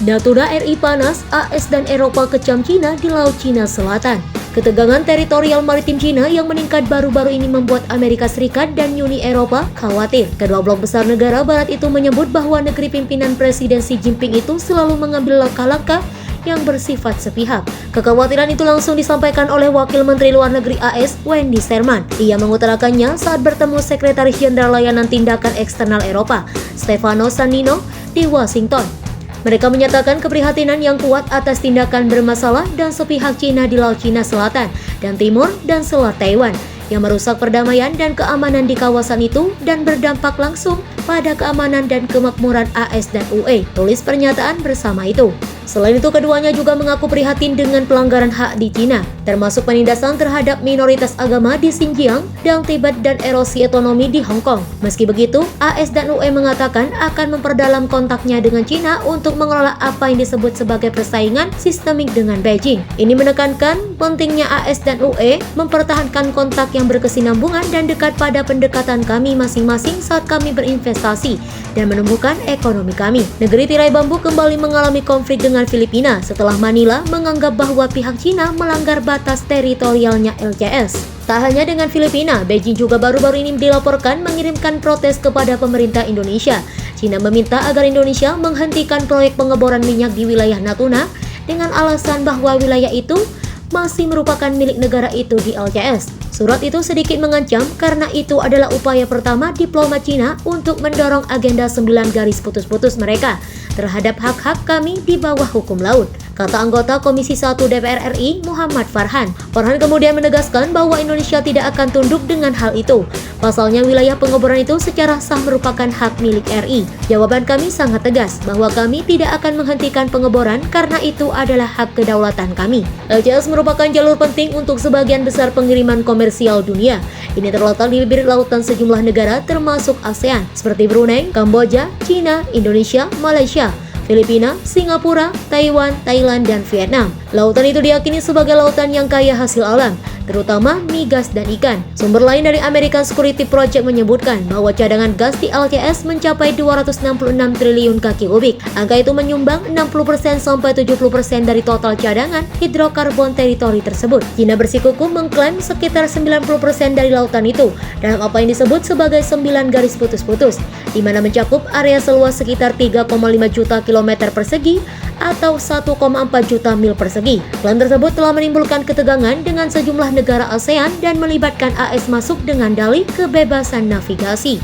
Natuna RI panas, AS dan Eropa kecam Cina di Laut Cina Selatan. Ketegangan teritorial maritim Cina yang meningkat baru-baru ini membuat Amerika Serikat dan Uni Eropa khawatir. Kedua blok besar negara barat itu menyebut bahwa negeri pimpinan Presiden Xi Jinping itu selalu mengambil langkah-langkah yang bersifat sepihak. Kekhawatiran itu langsung disampaikan oleh Wakil Menteri Luar Negeri AS, Wendy Sherman. Ia mengutarakannya saat bertemu Sekretaris Jenderal Layanan Tindakan Eksternal Eropa, Stefano Sandino, di Washington. Mereka menyatakan keprihatinan yang kuat atas tindakan bermasalah dan sepihak Cina di Laut Cina Selatan dan Timur dan Selat Taiwan yang merusak perdamaian dan keamanan di kawasan itu dan berdampak langsung pada keamanan dan kemakmuran AS dan UE, tulis pernyataan bersama itu. Selain itu, keduanya juga mengaku prihatin dengan pelanggaran hak di Cina, termasuk penindasan terhadap minoritas agama di Xinjiang dan Tibet dan erosi ekonomi di Hong Kong. Meski begitu, AS dan UE mengatakan akan memperdalam kontaknya dengan Cina untuk mengelola apa yang disebut sebagai persaingan sistemik dengan Beijing. Ini menekankan pentingnya AS dan UE mempertahankan kontak yang berkesinambungan dan dekat pada pendekatan kami masing-masing saat kami berinvestasi dan menumbuhkan ekonomi kami. Negeri tirai bambu kembali mengalami konflik dengan Filipina setelah Manila menganggap bahwa pihak Cina melanggar batas teritorialnya LCS. Tak hanya dengan Filipina, Beijing juga baru-baru ini dilaporkan mengirimkan protes kepada pemerintah Indonesia. Cina meminta agar Indonesia menghentikan proyek pengeboran minyak di wilayah Natuna dengan alasan bahwa wilayah itu masih merupakan milik negara itu di LCS. Surat itu sedikit mengancam karena itu adalah upaya pertama diplomat Cina untuk mendorong agenda 9 garis putus-putus mereka terhadap hak-hak kami di bawah hukum laut, kata anggota Komisi 1 DPR RI Muhammad Farhan. Farhan kemudian menegaskan bahwa Indonesia tidak akan tunduk dengan hal itu. Pasalnya wilayah pengeboran itu secara sah merupakan hak milik RI. Jawaban kami sangat tegas bahwa kami tidak akan menghentikan pengeboran karena itu adalah hak kedaulatan kami. LCS merupakan jalur penting untuk sebagian besar pengiriman komersial dunia. Ini terletak di bibir lautan sejumlah negara termasuk ASEAN seperti Brunei, Kamboja, Cina, Indonesia, Malaysia, Filipina, Singapura, Taiwan, Thailand, dan Vietnam. Lautan itu diyakini sebagai lautan yang kaya hasil alam, terutama migas dan ikan. Sumber lain dari American Security Project menyebutkan bahwa cadangan gas di LCS mencapai 266 triliun kaki kubik. Angka itu menyumbang 60% sampai 70% dari total cadangan hidrokarbon teritori tersebut. Cina bersikukuh mengklaim sekitar 90% dari lautan itu dalam apa yang disebut sebagai 9 garis putus-putus, di mana mencakup area seluas sekitar 3,5 juta kilometer persegi atau 1,4 juta mil persegi. Klaim tersebut telah menimbulkan ketegangan dengan sejumlah negara ASEAN dan melibatkan AS masuk dengan dalih kebebasan navigasi.